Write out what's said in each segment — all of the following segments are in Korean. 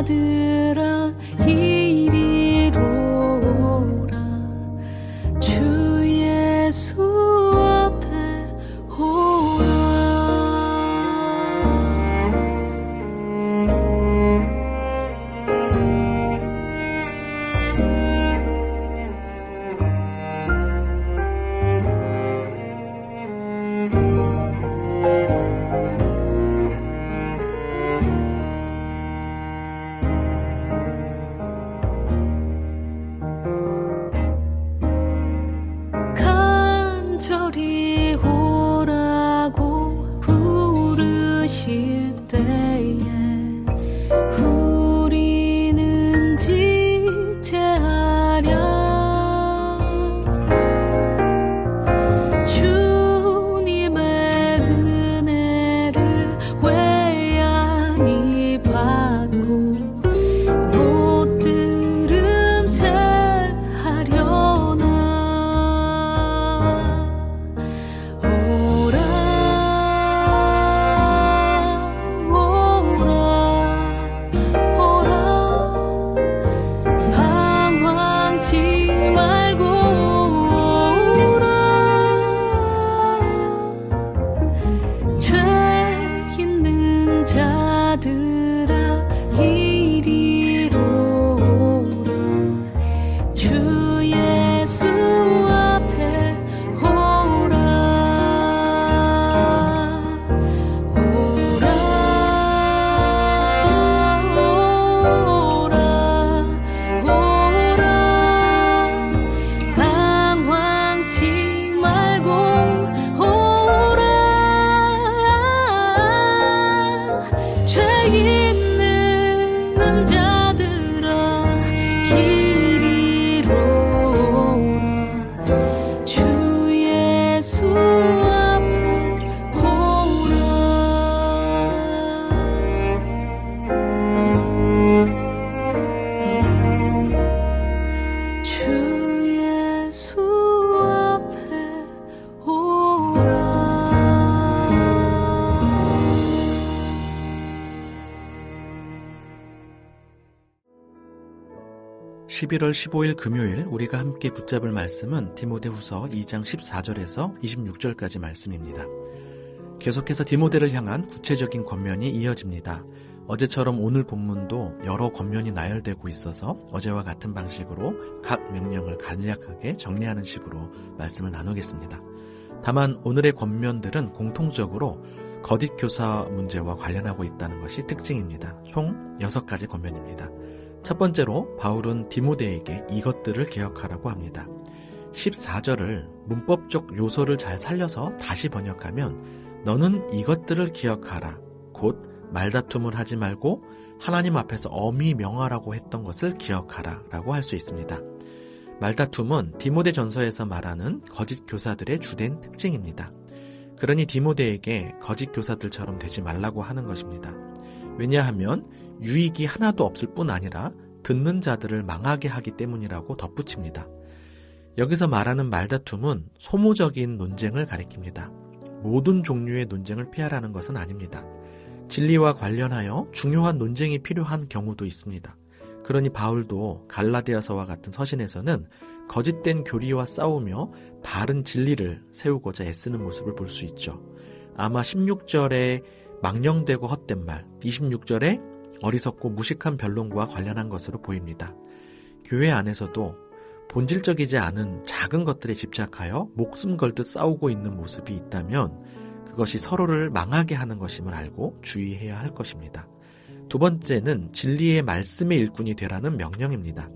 자들아 이리로 오라. 주 예수 앞에 오라. 간절히 오라고 부르실 때에 우리는 지체하랴. 주님의 은혜를 외양히 받고 못 들은 채 하려나. 오라 오라 방황치 말고 오라. 죄 있는 자들아 이리로 오라. 주 예수 앞에 오라. 오라 오라 방황치 말고 오라. 죄 있는 자들아 이리로 오라. 주 예수 앞에 오라. 주 예수 앞에 오라. 11월 15일 금요일 우리가 함께 붙잡을 말씀은 디모데후서 2장 14절에서 26절까지 말씀입니다. 계속해서 디모데를 향한 구체적인 권면이 이어집니다. 어제처럼 오늘 본문도 여러 권면이 나열되고 있어서 어제와 같은 방식으로 각 명령을 간략하게 정리하는 식으로 말씀을 나누겠습니다. 다만 오늘의 권면들은 공통적으로 거짓 교사 문제와 관련하고 있다는 것이 특징입니다. 총 6가지 권면입니다. 첫 번째로 바울은 디모데에게 이것들을 기억하라고 합니다. 14절을 문법적 요소를 잘 살려서 다시 번역하면 너는 이것들을 기억하라. 곧 말다툼을 하지 말고 하나님 앞에서 엄히 명하라고 했던 것을 기억하라 라고 할 수 있습니다. 말다툼은 디모데 전서에서 말하는 거짓 교사들의 주된 특징입니다. 그러니 디모데에게 거짓 교사들처럼 되지 말라고 하는 것입니다. 왜냐하면 유익이 하나도 없을 뿐 아니라 듣는 자들을 망하게 하기 때문이라고 덧붙입니다. 여기서 말하는 말다툼은 소모적인 논쟁을 가리킵니다. 모든 종류의 논쟁을 피하라는 것은 아닙니다. 진리와 관련하여 중요한 논쟁이 필요한 경우도 있습니다. 그러니 바울도 갈라디아서와 같은 서신에서는 거짓된 교리와 싸우며 바른 진리를 세우고자 애쓰는 모습을 볼 수 있죠. 아마 16절에 망령되고 헛된 말, 26절에 어리석고 무식한 변론과 관련한 것으로 보입니다. 교회 안에서도 본질적이지 않은 작은 것들에 집착하여 목숨 걸듯 싸우고 있는 모습이 있다면 그것이 서로를 망하게 하는 것임을 알고 주의해야 할 것입니다. 두 번째는 진리의 말씀의 일꾼이 되라는 명령입니다.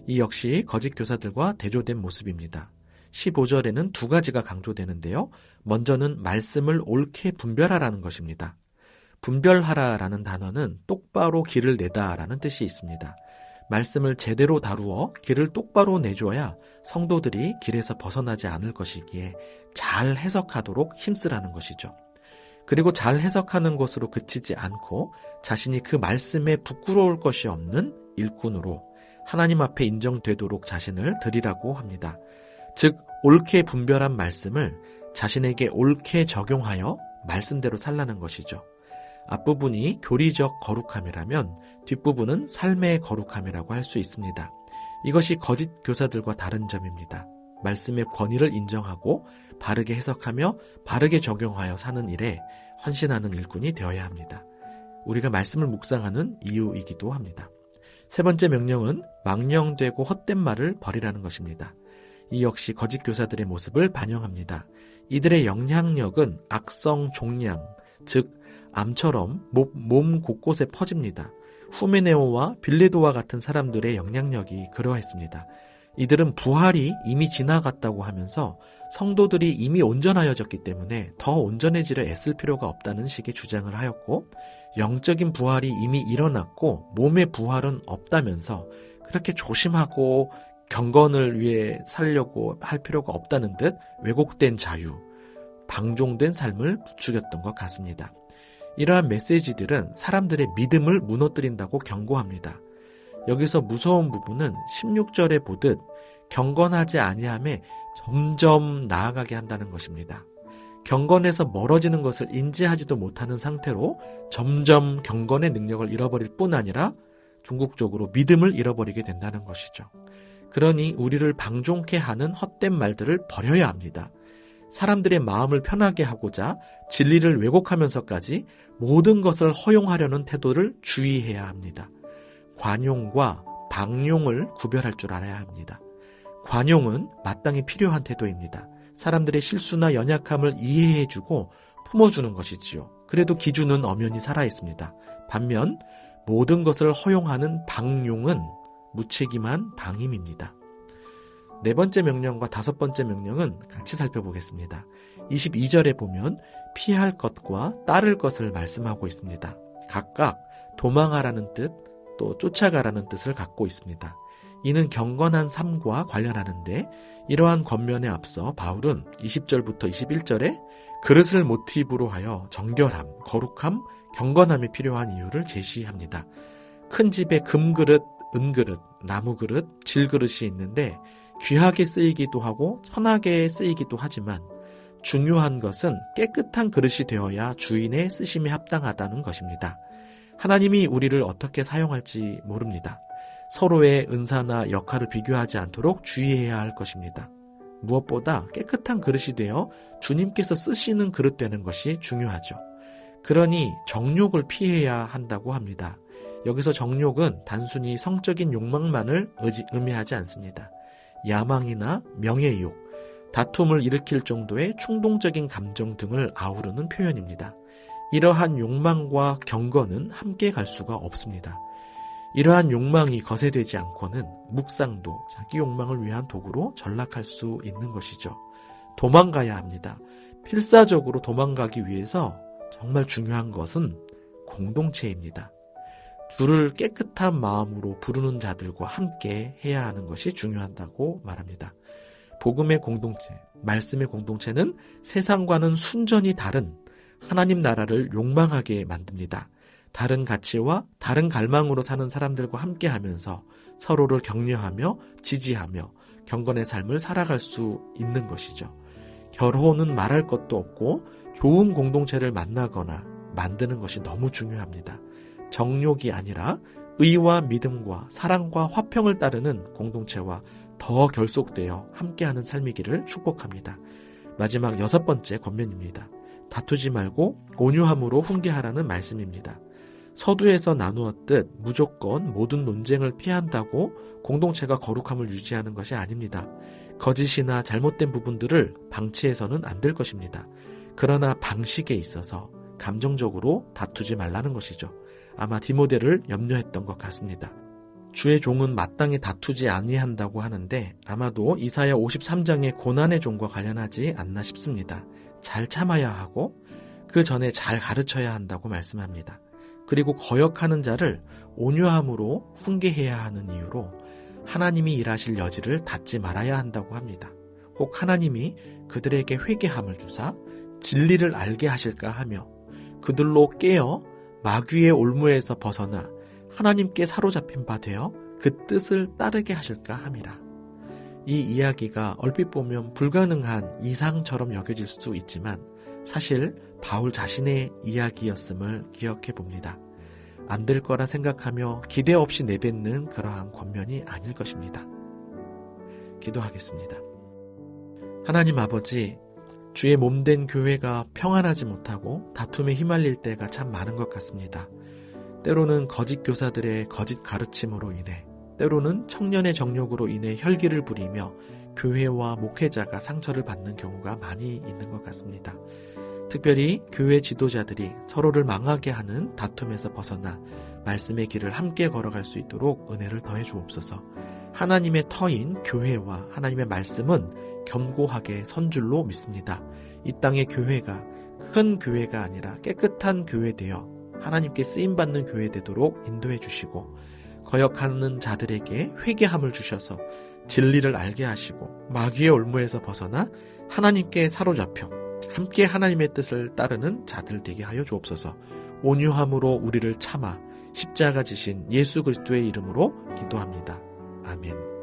이 역시 거짓 교사들과 대조된 모습입니다. 15절에는 두 가지가 강조되는데요. 먼저는 말씀을 옳게 분별하라는 것입니다. 분별하라라는 단어는 똑바로 길을 내다라는 뜻이 있습니다. 말씀을 제대로 다루어 길을 똑바로 내줘야 성도들이 길에서 벗어나지 않을 것이기에 잘 해석하도록 힘쓰라는 것이죠. 그리고 잘 해석하는 것으로 그치지 않고 자신이 그 말씀에 부끄러울 것이 없는 일꾼으로 하나님 앞에 인정되도록 자신을 드리라고 합니다. 즉 옳게 분별한 말씀을 자신에게 옳게 적용하여 말씀대로 살라는 것이죠. 앞부분이 교리적 거룩함이라면 뒷부분은 삶의 거룩함이라고 할 수 있습니다. 이것이 거짓 교사들과 다른 점입니다. 말씀의 권위를 인정하고 바르게 해석하며 바르게 적용하여 사는 일에 헌신하는 일꾼이 되어야 합니다. 우리가 말씀을 묵상하는 이유이기도 합니다. 세 번째 명령은 망령되고 헛된 말을 버리라는 것입니다. 이 역시 거짓 교사들의 모습을 반영합니다. 이들의 영향력은 악성 종양, 즉 암처럼 몸 곳곳에 퍼집니다. 후메네오와 빌레도와 같은 사람들의 영향력이 그러했습니다. 이들은 부활이 이미 지나갔다고 하면서 성도들이 이미 온전하여졌기 때문에 더 온전해지려 애쓸 필요가 없다는 식의 주장을 하였고, 영적인 부활이 이미 일어났고 몸의 부활은 없다면서 그렇게 조심하고 경건을 위해 살려고 할 필요가 없다는 듯 왜곡된 자유, 방종된 삶을 부추겼던 것 같습니다. 이러한 메시지들은 사람들의 믿음을 무너뜨린다고 경고합니다. 여기서 무서운 부분은 16절에 보듯 경건하지 아니함에 점점 나아가게 한다는 것입니다. 경건에서 멀어지는 것을 인지하지도 못하는 상태로 점점 경건의 능력을 잃어버릴 뿐 아니라 궁극적으로 믿음을 잃어버리게 된다는 것이죠. 그러니 우리를 방종케 하는 헛된 말들을 버려야 합니다. 사람들의 마음을 편하게 하고자 진리를 왜곡하면서까지 모든 것을 허용하려는 태도를 주의해야 합니다. 관용과 방용을 구별할 줄 알아야 합니다. 관용은 마땅히 필요한 태도입니다. 사람들의 실수나 연약함을 이해해주고 품어주는 것이지요. 그래도 기준은 엄연히 살아있습니다. 반면 모든 것을 허용하는 방용은 무책임한 방임입니다. 네 번째 명령과 다섯 번째 명령은 같이 살펴보겠습니다. 22절에 보면 피할 것과 따를 것을 말씀하고 있습니다. 각각 도망하라는 뜻, 또 쫓아가라는 뜻을 갖고 있습니다. 이는 경건한 삶과 관련하는데, 이러한 권면에 앞서 바울은 20절부터 21절에 그릇을 모티브로 하여 정결함, 거룩함, 경건함이 필요한 이유를 제시합니다. 큰 집에 금그릇, 은그릇, 나무그릇, 질그릇이 있는데 귀하게 쓰이기도 하고 천하게 쓰이기도 하지만 중요한 것은 깨끗한 그릇이 되어야 주인의 쓰심에 합당하다는 것입니다. 하나님이 우리를 어떻게 사용할지 모릅니다. 서로의 은사나 역할을 비교하지 않도록 주의해야 할 것입니다. 무엇보다 깨끗한 그릇이 되어 주님께서 쓰시는 그릇 되는 것이 중요하죠. 그러니 정욕을 피해야 한다고 합니다. 여기서 정욕은 단순히 성적인 욕망만을 의미하지 않습니다. 야망이나 명예욕, 다툼을 일으킬 정도의 충동적인 감정 등을 아우르는 표현입니다. 이러한 욕망과 경건은 함께 갈 수가 없습니다. 이러한 욕망이 거세되지 않고는 묵상도 자기 욕망을 위한 도구로 전락할 수 있는 것이죠. 도망가야 합니다. 필사적으로 도망가기 위해서 정말 중요한 것은 공동체입니다. 주를 깨끗한 마음으로 부르는 자들과 함께 해야 하는 것이 중요하다고 말합니다. 복음의 공동체, 말씀의 공동체는 세상과는 순전히 다른 하나님 나라를 욕망하게 만듭니다. 다른 가치와 다른 갈망으로 사는 사람들과 함께 하면서 서로를 격려하며 지지하며 경건의 삶을 살아갈 수 있는 것이죠. 결혼은 말할 것도 없고 좋은 공동체를 만나거나 만드는 것이 너무 중요합니다. 정욕이 아니라 의와 믿음과 사랑과 화평을 따르는 공동체와 더 결속되어 함께하는 삶이기를 축복합니다. 마지막 여섯 번째 권면입니다. 다투지 말고 온유함으로 훈계하라는 말씀입니다. 서두에서 나누었듯 무조건 모든 논쟁을 피한다고 공동체가 거룩함을 유지하는 것이 아닙니다. 거짓이나 잘못된 부분들을 방치해서는 안 될 것입니다. 그러나 방식에 있어서 감정적으로 다투지 말라는 것이죠. 아마 디모데를 염려했던 것 같습니다. 주의 종은 마땅히 다투지 아니한다고 하는데 아마도 이사야 53장의 고난의 종과 관련하지 않나 싶습니다. 잘 참아야 하고 그 전에 잘 가르쳐야 한다고 말씀합니다. 그리고 거역하는 자를 온유함으로 훈계해야 하는 이유로 하나님이 일하실 여지를 닫지 말아야 한다고 합니다. 혹 하나님이 그들에게 회개함을 주사 진리를 알게 하실까 하며 그들로 깨어 마귀의 올무에서 벗어나 하나님께 사로잡힌 바 되어 그 뜻을 따르게 하실까 함이라. 이 이야기가 얼핏 보면 불가능한 이상처럼 여겨질 수 있지만 사실 바울 자신의 이야기였음을 기억해 봅니다. 안 될 거라 생각하며 기대 없이 내뱉는 그러한 권면이 아닐 것입니다. 기도하겠습니다. 하나님 아버지, 주의 몸된 교회가 평안하지 못하고 다툼에 휘말릴 때가 참 많은 것 같습니다. 때로는 거짓 교사들의 거짓 가르침으로 인해, 때로는 청년의 정욕으로 인해 혈기를 부리며 교회와 목회자가 상처를 받는 경우가 많이 있는 것 같습니다. 특별히 교회 지도자들이 서로를 망하게 하는 다툼에서 벗어나 말씀의 길을 함께 걸어갈 수 있도록 은혜를 더해 주옵소서. 하나님의 터인 교회와 하나님의 말씀은 견고하게 선 줄로 믿습니다. 이 땅의 교회가 큰 교회가 아니라 깨끗한 교회 되어 하나님께 쓰임받는 교회 되도록 인도해 주시고, 거역하는 자들에게 회개함을 주셔서 진리를 알게 하시고 마귀의 올무에서 벗어나 하나님께 사로잡혀 함께 하나님의 뜻을 따르는 자들 되게 하여 주옵소서. 온유함으로 우리를 참아 십자가 지신 예수 그리스도의 이름으로 기도합니다. 아멘.